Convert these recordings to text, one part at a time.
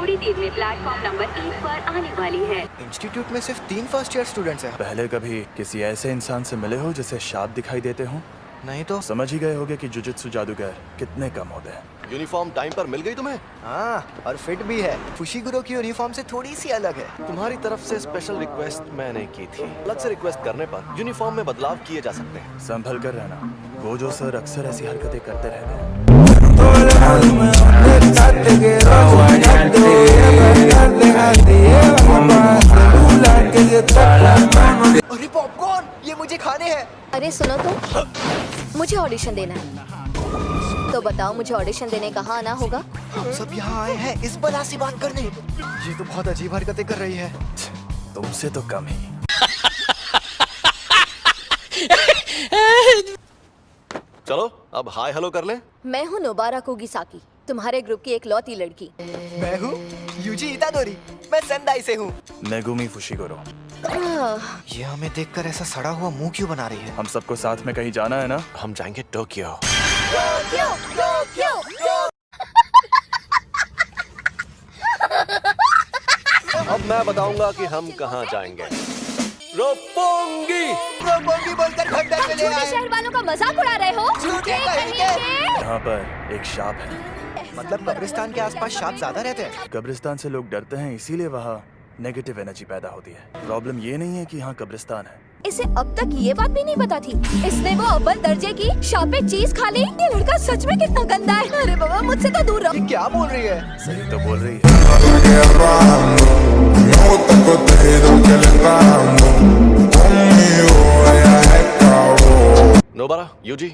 थोड़ी देर में platform number 1 पर आने वाली है। इंस्टीट्यूट में सिर्फ 3 फर्स्ट ईयर स्टूडेंट्स हैं। पहले कभी किसी ऐसे इंसान से मिले हो जिसे शाप दिखाई देते हो? नहीं तो समझ ही गए होगे कि जुजुत्सु जादूगर कितने कम होते हैं। यूनिफॉर्म टाइम पर मिल गई तुम्हें? हाँ, और फिट भी है। फुशिगुरो की यूनिफॉर्म से थोड़ी सी अलग है। तुम्हारी तरफ से स्पेशल रिक्वेस्ट मैंने की थी। अलग से रिक्वेस्ट करने पर यूनिफॉर्म में बदलाव किए जा सकते हैं। संभल कर रहना, वो जो सर अक्सर ऐसी हरकतें करते रहते हैं। अरे पॉपकॉर्न, ये मुझे खाने हैं। अरे सुनो तो, मुझे ऑडिशन देना है। तो बताओ मुझे ऑडिशन देने कहाँ आना होगा? हम सब यहाँ आए हैं इस बला से बात करने। ये तो बहुत अजीब हरकतें कर रही है। तुमसे तो कम ही। चलो अब हाय हेलो कर ले। मैं हूँ नोबारा कोगिसाकी, तुम्हारे ग्रुप की एक लौती लड़की। मैं हूँ यूजी इतादोरी, मैं सेंदाई से हूँ। Megumi Fushiguro. ये हमें देखकर ऐसा सड़ा हुआ मुंह क्यों बना रही है? हम सबको साथ में कहीं जाना है ना? हम जाएंगे टोक्यो। अब मैं बताऊंगा कि हम कहाँ जाएंगे। रोपोंगी। रोपोंगी बोलकर खंडर में ले छोटे आए। शहर वालों का मजाक उड़ा रहे हो? झूठे कहेंगे। यहाँ पर एक शाप है। मतलब कब्रिस्तान के आसपास सांप ज्यादा रहते हैं। कब्रिस्तान से लोग डरते हैं, इसीलिए वहाँ नेगेटिव एनर्जी पैदा होती है। प्रॉब्लम ये नहीं है कि यहाँ कब्रिस्तान है। इसे अब तक ये बात भी नहीं पता थी। इसने वो अव्वल दर्जे की शापे चीज खा ली। ये लड़का सच में कितना गंदा है। अरे बाबा, मुझसे तो दूर रहो। ये क्या बोल रही है? सही तो बोल रही है। नोबारा, यूजी,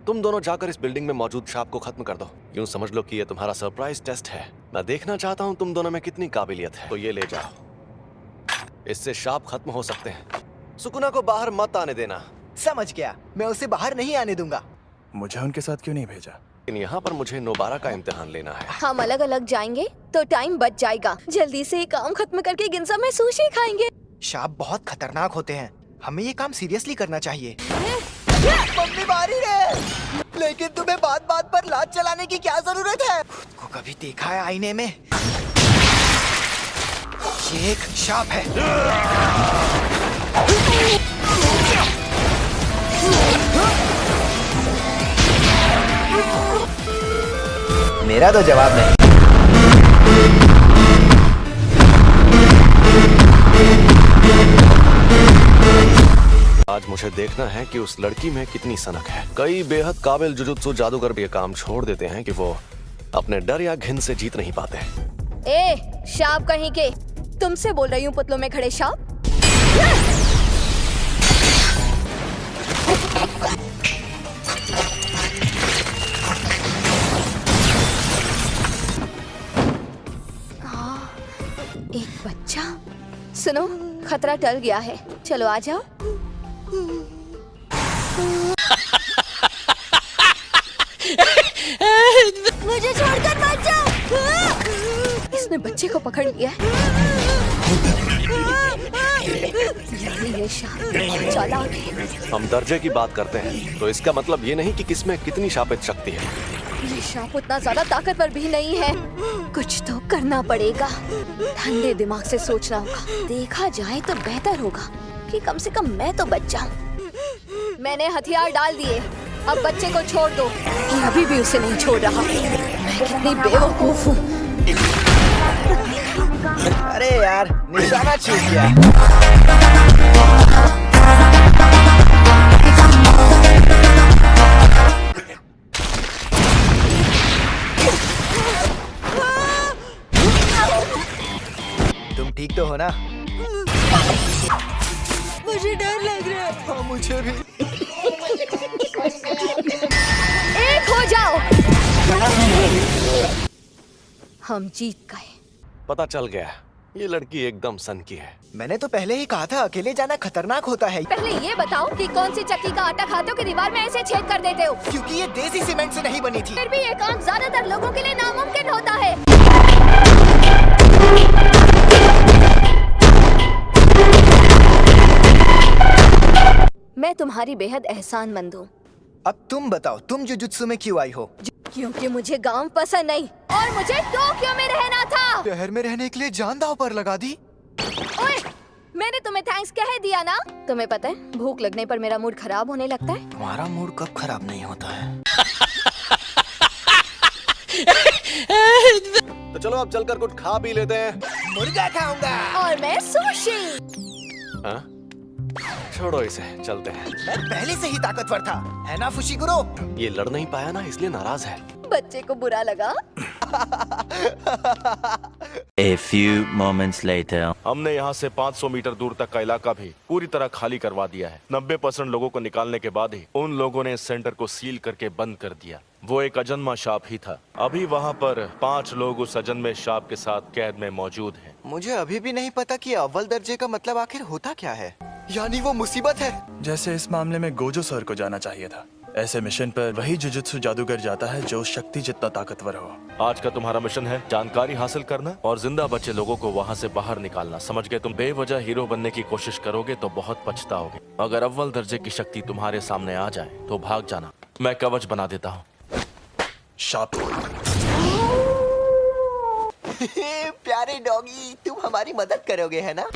तुम दोनों जाकर इस बिल्डिंग में मौजूद शाप को खत्म कर दो। यूं समझ लो कि ये तुम्हारा सरप्राइज टेस्ट है। मैं देखना चाहता हूँ तुम दोनों में कितनी काबिलियत है। तो ये ले जाओ, इससे शाप खत्म हो सकते हैं। सुकुना को बाहर मत आने देना। समझ गया, मैं उसे बाहर नहीं आने दूंगा। मुझे उनके साथ क्यों नहीं भेजा? लेकिन यहाँ पर मुझे नोबारा का इम्तिहान लेना है। हम अलग अलग जाएंगे तो टाइम बच जाएगा। जल्दी से काम खत्म करके गिनसा में सुशी खाएंगे। सांप बहुत खतरनाक होते हैं, हमें ये काम सीरियसली करना चाहिए। मम्मी मारी है, लेकिन तुम्हें बात बात पर लात चलाने की क्या जरूरत है? खुद को कभी देखा है आईने में? ये एक सांप है। मेरा तो जवाब नहीं। आज मुझे देखना है कि उस लड़की में कितनी सनक है। कई बेहद काबिल जुजुत्सु जादूगर ये काम छोड़ देते हैं कि वो अपने डर या घिन से जीत नहीं पाते। ए, शाप कहीं के, तुमसे बोल रही हूँ पुतलों में खड़े सांप। एक बच्चा। सुनो, खतरा टल गया है, चलो आ जाओ। मुझे छोड़कर मत जाओ। इसने बच्चे को पकड़ लिया है। ये शाप चालाक है। हम दर्जे की बात करते हैं तो इसका मतलब ये नहीं कि किसमें कितनी शापित शक्ति है। ये सांप उतना ज्यादा ताकतवर भी नहीं है। कुछ तो करना पड़ेगा। ठंडे दिमाग से सोचना होगा। देखा जाए तो बेहतर होगा कि कम से कम मैं तो बच जाऊं। मैंने हथियार डाल दिए, अब बच्चे को छोड़ दो। ये अभी भी उसे नहीं छोड़ रहा। मैं कितनी बेवकूफ हूँ। अरे यार, निशाना छूट गया। तुम ठीक तो हो ना? मुझे डर लग रहा है। हाँ, मुझे भी। एक हो जाओ। हम जीत गए। पता चल गया, ये लड़की एकदम सन की है। मैंने तो पहले ही कहा था, अकेले जाना खतरनाक होता है। पहले ये बताओ कि कौन सी चक्की का आटा खाते हो कि दीवार में ऐसे छेद कर देते हो? क्योंकि ये देसी सीमेंट से नहीं बनी थी। फिर भी ये काम ज्यादातर लोगों के लिए नामुमकिन होता है। मैं तुम्हारी बेहद एहसानमंद हूँ। अब तुम बताओ, तुम जुजुत्सु में क्यों आई हो? क्योंकि मुझे गांव पसंद नहीं और मुझे टोक्यो में रहना था। शहर में रहने के लिए जान दांव पर लगा दी। ओए, मैंने तुम्हें थैंक्स कह दिया ना। तुम्हें पता है भूख लगने पर मेरा मूड खराब होने लगता है। तुम्हारा मूड कब खराब नहीं होता है? तो चलो अब चलकर कुछ खा भी लेते हैं। मुर्गा खाऊंगा। और मैं सुशी। हाँ? छोड़ो इसे, चलते हैं। मैं पहले से ही ताकतवर था, है ना फुशिगुरो? ये लड़ नहीं पाया ना, इसलिए नाराज है। बच्चे को बुरा लगा। A few moments later. हमने यहाँ से 500 मीटर दूर तक का इलाका भी पूरी तरह खाली करवा दिया है। 90% लोगों को निकालने के बाद ही उन लोगों ने इस सेंटर को सील करके बंद कर दिया। वो एक अजन्मा सांप ही था। अभी वहाँ पर 5 लोग उस अजन्मे सांप के साथ कैद में मौजूद हैं। मुझे अभी भी नहीं पता कि अव्वल दर्जे का मतलब आखिर होता क्या है। यानी वो मुसीबत है। जैसे इस मामले में गोजो सर को जाना चाहिए था। ऐसे मिशन पर वही जुजुत्सु जादूगर जाता है जो शक्ति जितना ताकतवर हो। आज का तुम्हारा मिशन है जानकारी हासिल करना और जिंदा बचे लोगों को वहाँ से बाहर निकालना। समझ गए? तुम बेवजह हीरो बनने की कोशिश करोगे तो बहुत पछताओगे। अगर अव्वल दर्जे की शक्ति तुम्हारे सामने आ जाए तो भाग जाना। मैं कवच बना देता हूँ। शाप। प्यारे डॉगी, तुम हमारी मदद करोगे, है ना?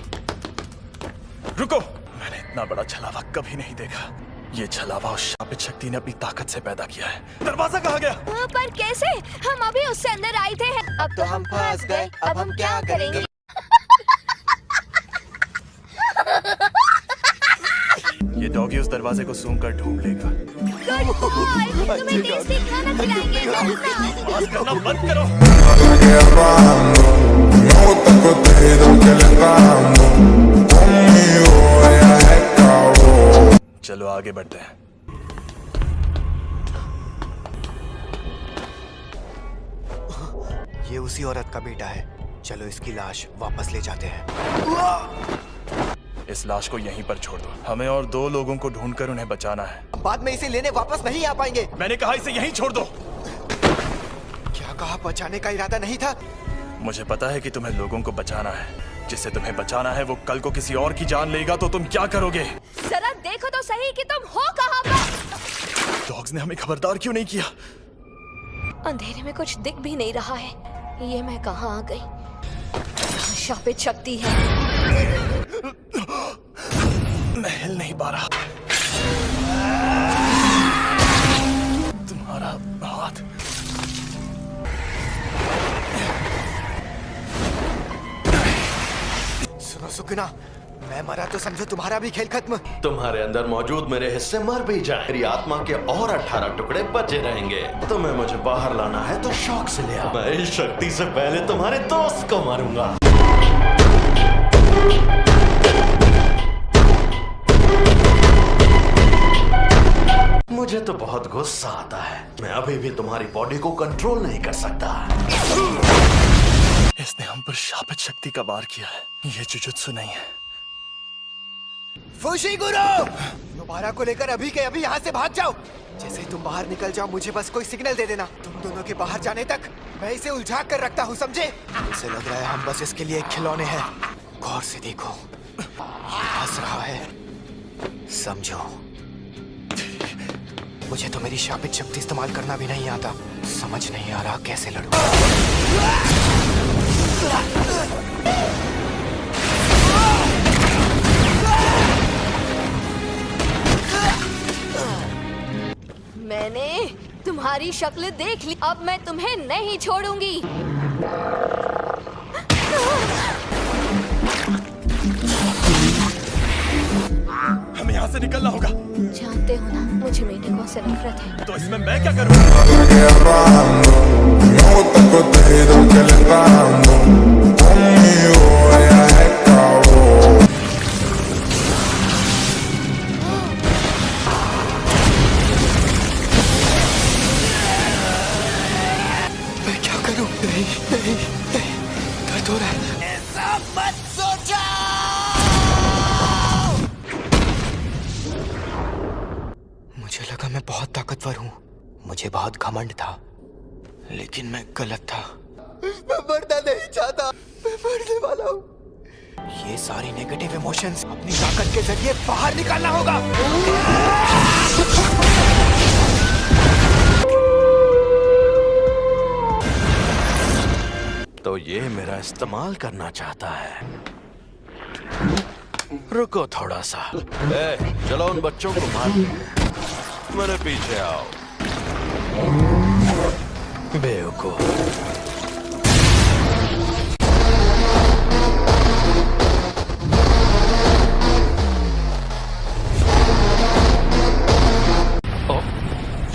रुको, मैंने इतना बड़ा छलावा कभी नहीं देखा। ये छलावा उस शापित शक्ति ने अपनी ताकत से पैदा किया है। दरवाजा कहाँ गया? पर कैसे? हम अभी उससे अंदर आए थे। अब तो हम फंस गए। अब हम क्या करेंगे? ये डॉगी उस दरवाजे को सूंघ कर ढूंढ लेगा। गुड बॉय, तुम्हें टेस्टी खाना खिलाएंगे। आवाज करना बंद करो। चलो आगे बढ़ते हैं। ये उसी औरत का बेटा है। चलो इसकी लाश वापस ले जाते हैं। इस लाश को यहीं पर छोड़ दो। हमें और 2 लोगों को ढूंढकर उन्हें बचाना है। बाद में इसे लेने वापस नहीं आ पाएंगे। मैंने कहा इसे यहीं छोड़ दो। क्या कहा? बचाने का इरादा नहीं था। मुझे पता है कि तुम्हें लोगों को बचाना है। जिसे तुम्हें बचाना है वो कल को किसी और की जान लेगा तो तुम क्या करोगे? जरा देखो तो सही कि तुम हो कहाँ पर। डॉग्स ने हमें खबरदार क्यों नहीं किया? अंधेरे में कुछ दिख भी नहीं रहा है। ये मैं कहाँ आ गई? यहाँ शापित शक्ति है। मैं हिल नहीं पा रहा। तुम्हारा हाथ। सुनो सुगना, मैं मरा तो समझो तुम्हारा भी खेल खत्म। तुम्हारे अंदर मौजूद मेरे हिस्से मर भी जाए, मेरी आत्मा के और 18 टुकड़े बचे रहेंगे। तुम्हें मुझे बाहर लाना है तो शौक से ले आओ। मैं इस शक्ति से पहले तुम्हारे दोस्त को मारूंगा। मुझे तो बहुत गुस्सा आता है। मैं अभी भी तुम्हारी बॉडी को कंट्रोल नहीं कर सकता। इसने हम पर शापित शक्ति का वार किया है। ये जुजुत्सु नहीं है। फुशिगुरो, दोबारा को लेकर अभी के अभी यहाँ से भाग जाओ। जैसे ही तुम बाहर निकल जाओ मुझे बस कोई सिग्नल दे देना। तुम दोनों के बाहर जाने तक मैं इसे उलझा कर रखता हूँ, समझे? इसे लग रहा है हम बस इसके लिए खिलौने हैं। गौर से देखो, हंस रहा है। समझो, मुझे तो मेरी शापित शक्ति इस्तेमाल करना भी नहीं आता। समझ नहीं आ रहा कैसे लड़ूं। मैंने तुम्हारी शक्ल देख ली। अब मैं तुम्हें नहीं छोड़ूंगी। हमें यहाँ से निकलना होगा। जानते हो ना, मुझे मेंढकों से नफरत है। तो इसमें मैं क्या करूँ? मैं क्या करूं? नहीं नहीं नहीं, दर्द हो रहा है। ऐसा मत सोचो। मुझे लगा मैं बहुत ताकतवर हूँ। मुझे बहुत घमंड था, लेकिन मैं गलत था। मैं मरना नहीं चाहता। मैं मरने वाला हूँ। ये सारी नेगेटिव इमोशंस अपनी ताकत के जरिए बाहर निकालना होगा। तो तो ये मेरा इस्तेमाल करना चाहता है। रुको थोड़ा सा। चलो उन बच्चों को मार मेरे पीछे आओ। बेवकूफ।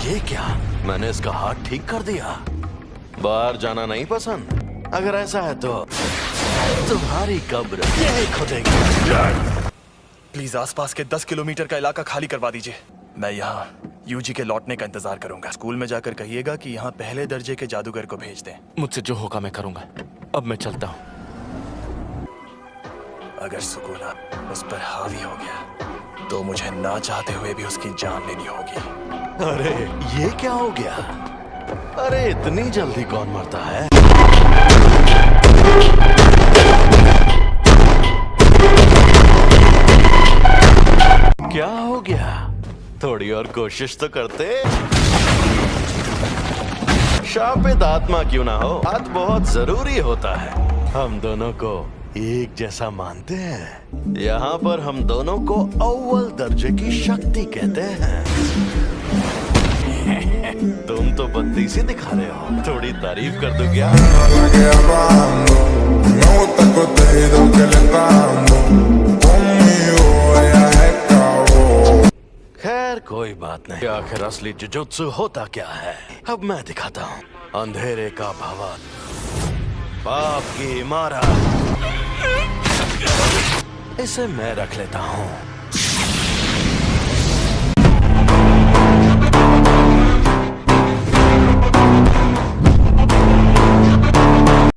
ये क्या? मैंने इसका हाथ ठीक कर दिया। बाहर जाना नहीं पसंद? अगर ऐसा है तो तुम्हारी कब्र यही खुदेगी। प्लीज आसपास के 10 किलोमीटर का इलाका खाली करवा दीजिए। मैं यहाँ यूजी के लौटने का इंतजार करूंगा। स्कूल में जाकर कहिएगा कि यहाँ पहले दर्जे के जादूगर को भेज दें। मुझसे जो होगा मैं करूंगा। अब मैं चलता हूँ। अगर सुकूना उस पर हावी हो गया तो मुझे ना चाहते हुए भी उसकी जान लेनी होगी। अरे ये क्या हो गया? अरे इतनी जल्दी कौन मरता है? क्या हो गया? थोड़ी और कोशिश तो करते। शापित आत्मा क्यों ना हो, हाथ बहुत जरूरी होता है। हम दोनों को एक जैसा मानते हैं। यहाँ पर हम दोनों को अव्वल दर्जे की शक्ति कहते हैं। तुम तो बत्तीसी दिखा रहे हो। थोड़ी तारीफ कर दो क्या? खैर कोई बात नहीं। आखिर असली जुजुत्सु होता क्या है, अब मैं दिखाता हूँ। अंधेरे का भवन, पाप की इमारत, इसे मैं रख लेता हूँ।